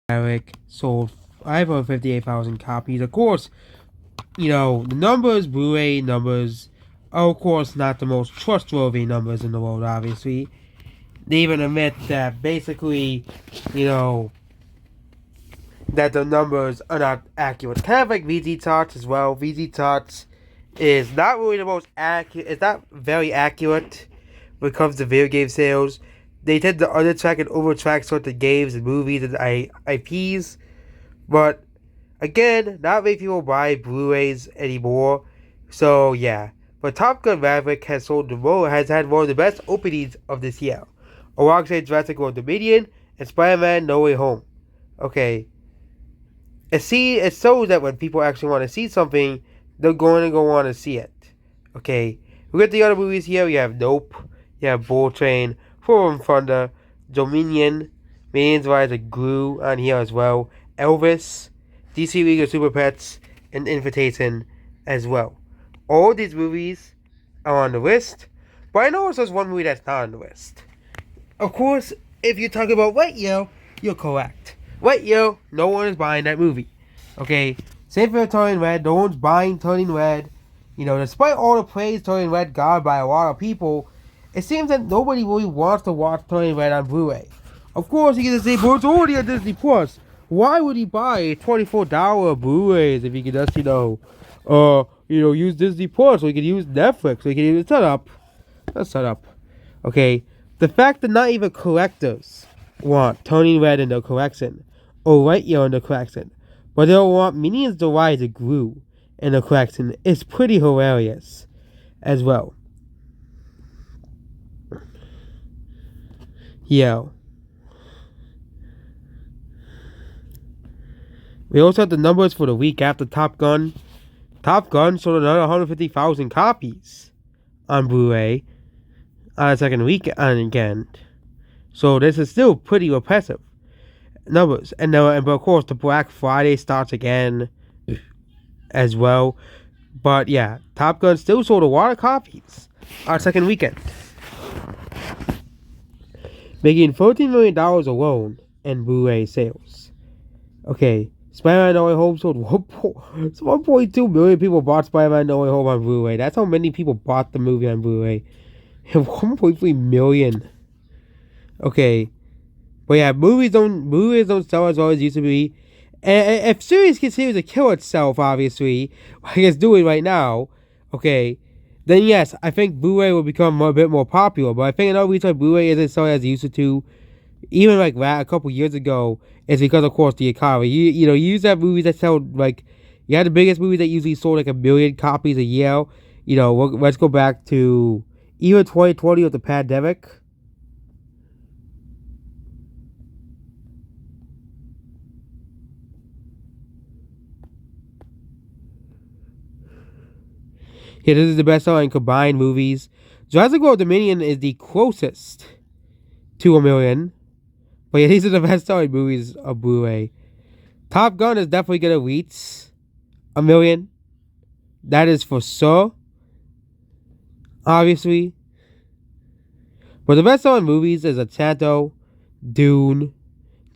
Eric sold 558,000 copies. Of course, the numbers, Blu-ray numbers, are of course not the most trustworthy numbers in the world, obviously. They even admit that basically, you know, that the numbers are not accurate. Kind of like VZ Tots as well. VZ Tots is not really the most accurate, it's not very accurate when it comes to video game sales. They tend to undertrack and overtrack certain games and movies and IPs. But again, not many people buy Blu-rays anymore. So yeah. But Top Gun Maverick has had one of the best openings of this year. Alongside Jurassic World Dominion and Spider-Man No Way Home. Okay. It shows that when people actually want to see something, they're going to go on to see it. Okay. We got the other movies here. We have Nope. You have Bull Train, Forum Thunder, Dominion, Minions Rise of Gru on here as well. Elvis, DC League of Super Pets, and Invitation as well. All these movies are on the list, but I know there's one movie that's not on the list. Of course, if you're talking about White Yo, you're correct. White Yo, no one is buying that movie. Okay, same for Turning Red, no one's buying Turning Red. Despite all the praise Turning Red got by a lot of people, it seems that nobody really wants to watch Turning Red on Blu-ray. Of course, you can say, but it's already on Disney Plus. Why would he buy $24 Blu-rays if he could just, use Disney Plus, or he could use Netflix, or he could use Let's set up. Okay, the fact that not even collectors want Turning Red in their collection, or Right Yo in their collection, but they don't want Minions the Rise of Gru in their collection is pretty hilarious as well. Yo. We also have the numbers for the week after Top Gun. Top Gun sold another 150,000 copies on Blu-ray on the second weekend. So this is still pretty impressive numbers. And of course, the Black Friday starts again as well. But yeah, Top Gun still sold a lot of copies on the second weekend, making $14 million alone in Blu-ray sales. Okay. Spider-Man No Way Home sold 1.2 million people bought Spider-Man No Way Home on Blu-ray. That's how many people bought the movie on Blu-ray. 1.3 million. Okay. But yeah, movies don't sell as well as used to be. And if series continues to kill itself, obviously, like it's doing right now, okay, then yes, I think Blu-ray will become a bit more popular. But I think another reason Blu-ray isn't selling as it used to, even like that a couple years ago, is because, of course, the economy. You use that movies that sell, like, you had the biggest movies that usually sold like 1 million copies a year. Let's go back to even 2020 with the pandemic. Yeah, this is the best selling combined movies. Jurassic World Dominion is the closest to 1 million. But yeah, these are the best selling movies of Blu-ray. Top Gun is definitely going to reach 1 million. That is for sure. Obviously. But the best selling movies is Atanto, Dune,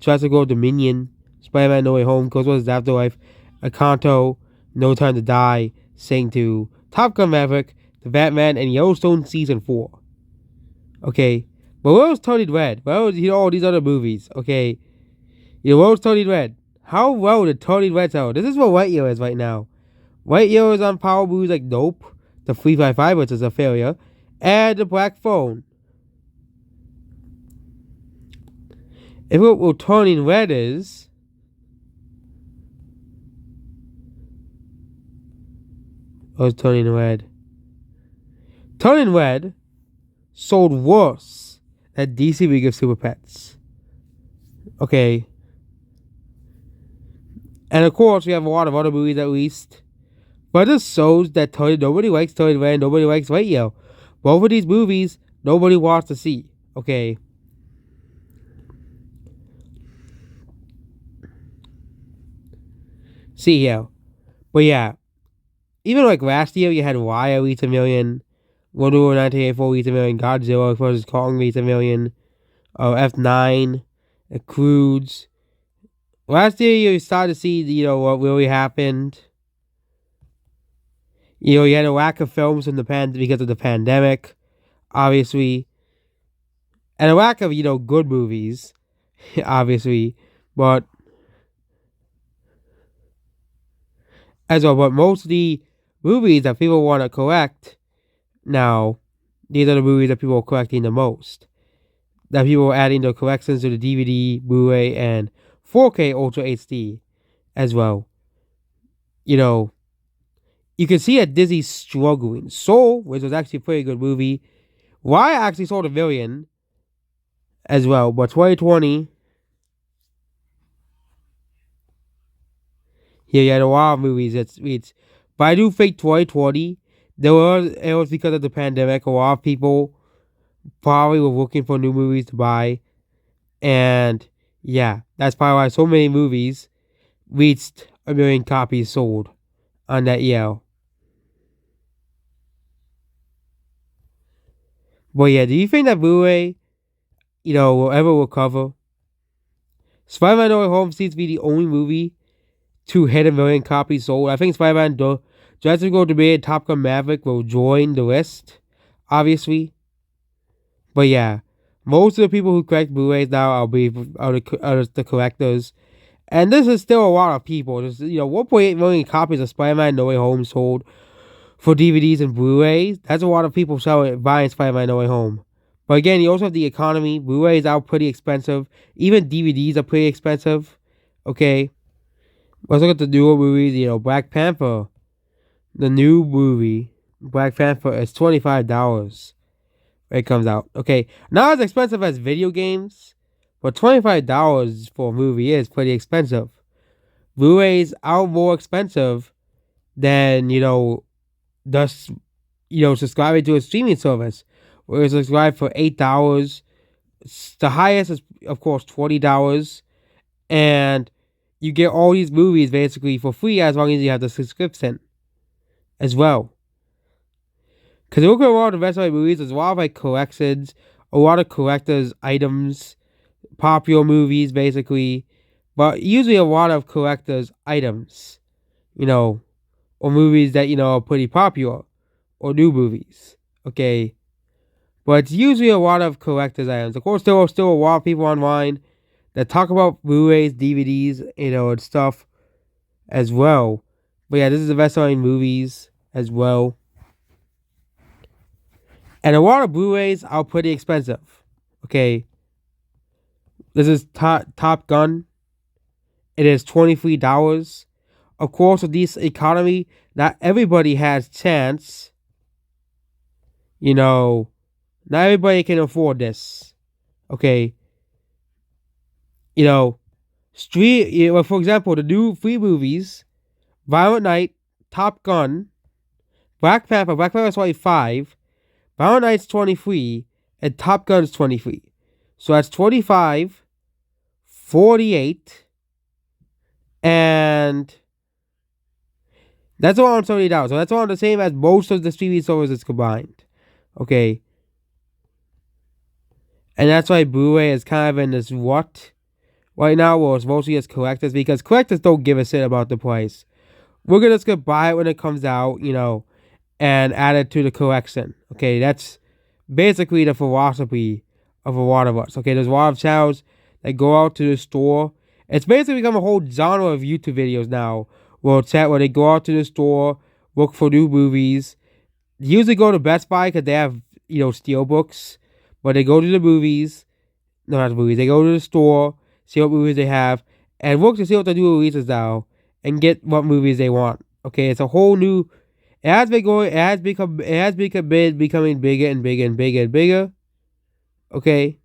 Jurassic World Dominion, Spider-Man No Way Home, Ghostbusters Afterlife, Encanto, No Time to Die, Sing 2, Top Gun Maverick, The Batman, and Yellowstone Season 4. Okay. But where was Turning Red? Where was all these other movies? Okay. Where was Turning Red? How well did Turning Red sell? This is what White Yo is right now. White Yo is on power movies like Nope, The 355, which is a failure, and The Black Phone. If what Turning Red is, what's Turning Red? Turning Red sold worse than DC League of Super Pets. Okay. And of course, we have a lot of other movies at least. But this shows that nobody likes Turning Red, nobody likes White Yo. Both of these movies, nobody wants to see. Okay. See here. But yeah. Even like last year, you had Raya reach 1 million. Wonder Woman 1984 reach 1 million. Godzilla vs. Kong reach 1 million. F9. Crudes. last year you started to see, what really happened. You had a lack of films in the because of the pandemic, obviously, and a lack of, good movies, obviously, but as well. But most of the movies that people want to collect now, these are the movies that people are collecting the most. That people are adding their collections to the DVD, Blu-ray, and 4K Ultra HD as well. You know, you can see that Disney's struggling. Soul, which was actually a pretty good movie. Why actually sold a million as well, but 2020, yeah, you had a lot of movies. But I do think 2020, it was because of the pandemic. A lot of people probably were looking for new movies to buy, and yeah, that's probably why so many movies reached a million copies sold on that year. But yeah, do you think that Blu-ray, will ever recover? Spider-Man No Way Home seems to be the only movie to hit a million copies sold. I think Spider-Man Jurassic World Dominion and Top Gun Maverick will join the list, obviously. But yeah, most of the people who collect Blu-rays now are the collectors. And this is still a lot of people. There's, 1.8 million copies of Spider-Man No Way Home sold for DVDs and Blu-rays. That's a lot of people buying Spider-Man No Way Home. But again, you also have the economy. Blu-rays are pretty expensive. Even DVDs are pretty expensive. Okay. Let's look at the newer movies. Black Panther. The new movie, Black Panther, is $25 when it comes out. Okay. Not as expensive as video games, but $25 for a movie is pretty expensive. Blu-rays are more expensive than, just, subscribing to a streaming service. Where you subscribe for $8. The highest is, of course, $20. And you get all these movies basically for free as long as you have the subscription as well. Because you look at a lot of the rest of my movies, there's a lot of collections, a lot of collector's items, popular movies basically, but usually a lot of collector's items, or movies that, are pretty popular, or new movies, okay? But it's usually a lot of collector's items. Of course, there are still a lot of people online that talk about Blu-rays, DVDs, and stuff as well. But yeah, this is the best-selling movies as well. And a lot of Blu-rays are pretty expensive. Okay. This is Top Gun. It is $23. Of course, with this economy, not everybody has chance. Not everybody can afford this. Okay. For example, the new free movies, Violent Night, Top Gun, Black Panther is 25, Violent Night's 23, and Top Gun's 23. So that's 25, 48, and that's around $70. So that's around the same as most of the streaming services combined. Okay. And that's why Blu-ray is kind of in this rut right now, where it's mostly as collectors, because collectors don't give a shit about the price. We're just gonna buy it when it comes out, and add it to the collection. Okay, that's basically the philosophy of a lot of us. Okay, there's a lot of channels that go out to the store. It's basically become a whole genre of YouTube videos now, where they go out to the store, look for new movies. They usually go to Best Buy because they have, steelbooks, but they go to the movies. No, not the movies. They go to the store, see what movies they have, and look to see what the new releases now, and get what movies they want. Okay, it's a whole new. It has becoming bigger and bigger and bigger and bigger. Okay.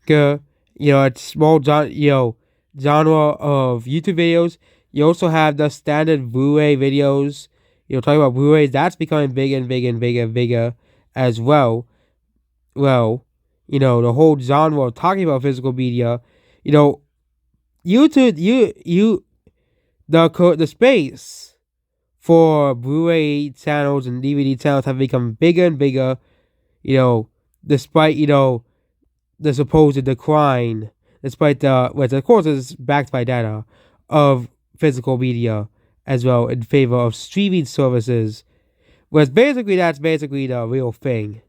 It's small genre of YouTube videos. You also have the standard Blu-ray videos. Talking about Blu-rays, that's becoming bigger and bigger and bigger and bigger as well. Well, the whole genre of talking about physical media, YouTube, the space for Blu-ray channels and DVD channels have become bigger and bigger, despite, the supposed decline despite the which of course is backed by data of physical media as well in favor of streaming services. Whereas basically that's basically the real thing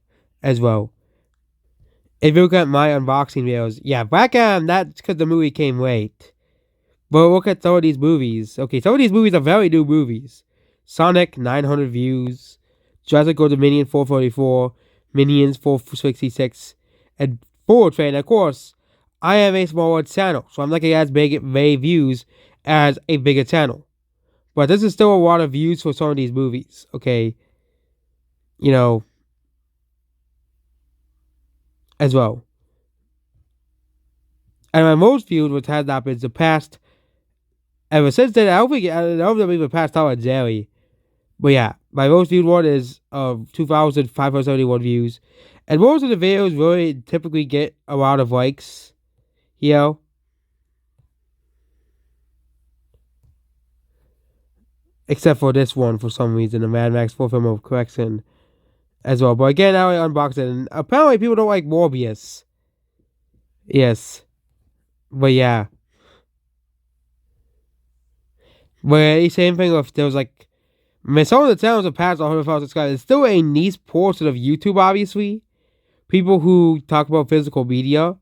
as well. If you look at my unboxing videos, yeah, back that's because the movie came late. But look at some of these movies. Okay, some of these movies are very new movies. Sonic 900 views, Jurassic World Dominion 444, Minions 466, and Bullet Train. Of course, I am a smaller channel, so I'm not gonna get as big views as a bigger channel. But this is still a lot of views for some of these movies. Okay, you know, as well. And my most viewed, which has not been surpassed ever since then. I don't think even passed out on Jerry. But yeah, my most viewed one is 2,571 views. And most of the videos really typically get a lot of likes, you know? Except for this one for some reason, the Mad Max 4 Film of Correction as well. But again, now I unboxed it, and apparently people don't like Morbius. Yes. But yeah. But the same thing if there was like, I mean, some of the channels have passed 100,000 subscribers. It's still a niche portion of YouTube, obviously. People who talk about physical media.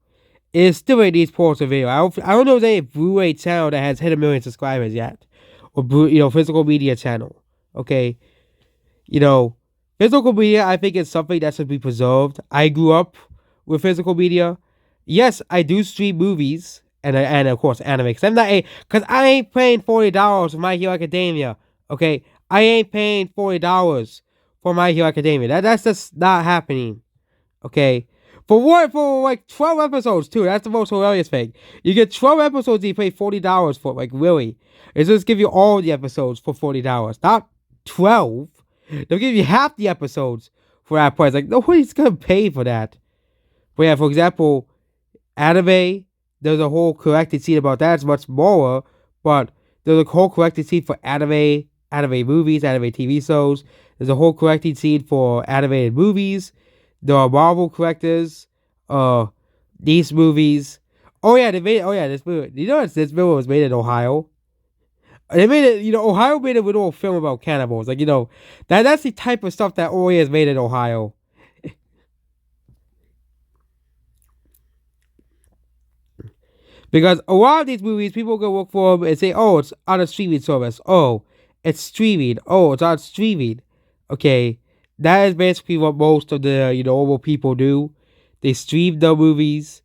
It's still a niche portion of video. I don't know if there's a Blu-ray channel that has hit 1 million subscribers yet. Or, physical media channel. Okay? Physical media, I think, is something that should be preserved. I grew up with physical media. Yes, I do stream movies. And of course, anime. Because I ain't paying $40 for My Hero Academia. Okay? I ain't paying $40 for My Hero Academia. That's just not happening. Okay? For what? For like 12 episodes, too. That's the most hilarious thing. You get 12 episodes and you pay $40 for it. Like, really? It's just give you all the episodes for $40. Not 12. They'll give you half the episodes for that price. Like, nobody's gonna pay for that. But yeah, for example, anime, there's a whole corrected scene about that. It's much smaller, but there's a whole corrected scene for anime movies, anime TV shows. There's a whole corrected scene for animated movies. There are Marvel correctors. These movies. This movie. You know, this movie was made in Ohio. They made it, Ohio made a little film about cannibals. Like, that's the type of stuff that only is made in Ohio. Because a lot of these movies, people go look for them and say, oh, it's on a streaming service. Oh, it's streaming. Oh, it's on streaming. Okay. That is basically what most of the, normal people do. They stream the movies,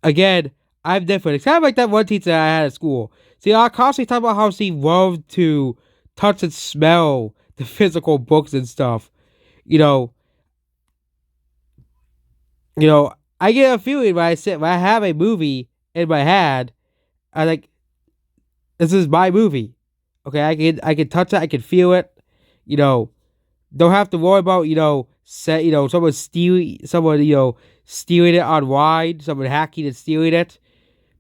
Again, I'm different. It's kind of like that one teacher I had at school. See, I constantly talk about how she loved to touch and smell the physical books and stuff. I get a feeling when I have a movie in my hand, I like, this is my movie. Okay, I can touch it, I can feel it. Don't have to worry about someone stealing it online, someone hacking and stealing it,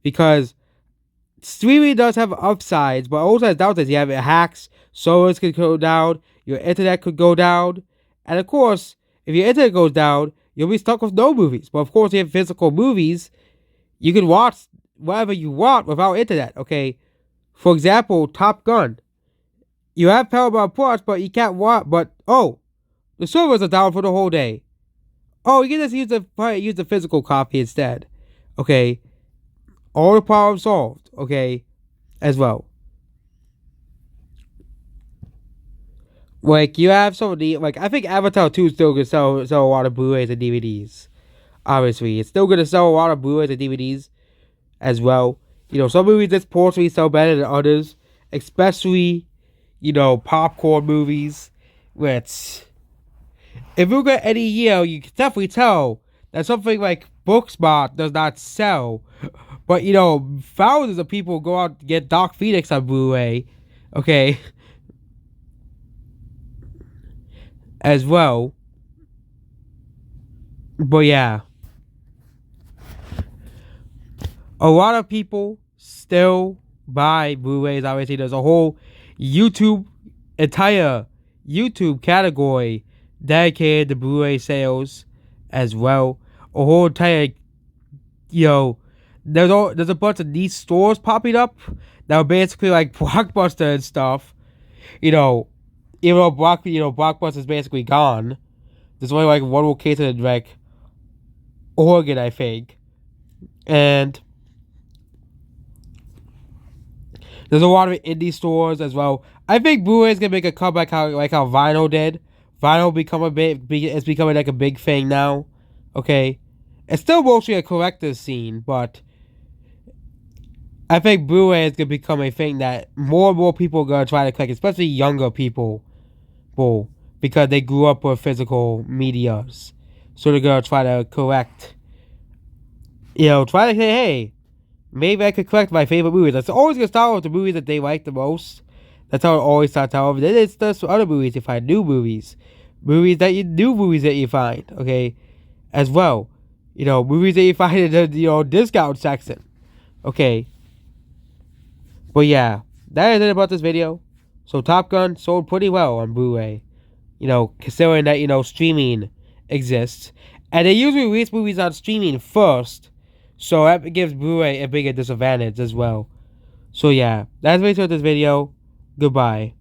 because streaming does have upsides, but also has downsides. You have hacks, servers could go down, your internet could go down, and of course, if your internet goes down, you'll be stuck with no movies. But of course, you have physical movies, you can watch whatever you want without internet. Okay, for example, Top Gun. You have Paramount Plus, but you can't watch. But the servers are down for the whole day. Oh, you can just use the physical copy instead. Okay, all the problems solved. Okay, as well. Like, you have some of the, like, I think Avatar 2 is still gonna sell a lot of Blu-rays and DVDs. Obviously, it's still gonna sell a lot of Blu-rays and DVDs as well. Some movies disproportionately sell better than others, especially popcorn movies, which, if you look at any year, you can definitely tell that something like Booksmart does not sell. But, thousands of people go out and get Dark Phoenix on Blu-ray, okay, as well. But yeah, a lot of people still buy Blu-rays. Obviously, there's a whole entire YouTube category dedicated to Blu-ray sales as well. A whole entire you know, there's a bunch of these stores popping up that were basically like Blockbuster and stuff. You know, even though Blockbuster's basically gone. There's only like one location in like Oregon, I think, and there's a lot of indie stores as well. I think Blu-ray's gonna make a comeback how vinyl did. Vinyl it's becoming like a big thing now. Okay, it's still mostly a collector's scene, but I think Blu-ray is gonna become a thing that more and more people are gonna try to collect, especially younger people, because they grew up with physical medias, so they're gonna try to collect. Try to say, hey, maybe I could collect my favorite movies. That's always gonna start with the movies that they like the most. That's how it always starts out. Then it starts with other movies. You find new movies, movies that you find. Okay, as well. Movies that you find in the discount section. Okay, but yeah, that is it about this video. So Top Gun sold pretty well on Blu-ray. Considering that streaming exists, and they usually release movies on streaming first. So that gives Blu-ray a bigger disadvantage as well. So yeah, that's the way to this video. Goodbye.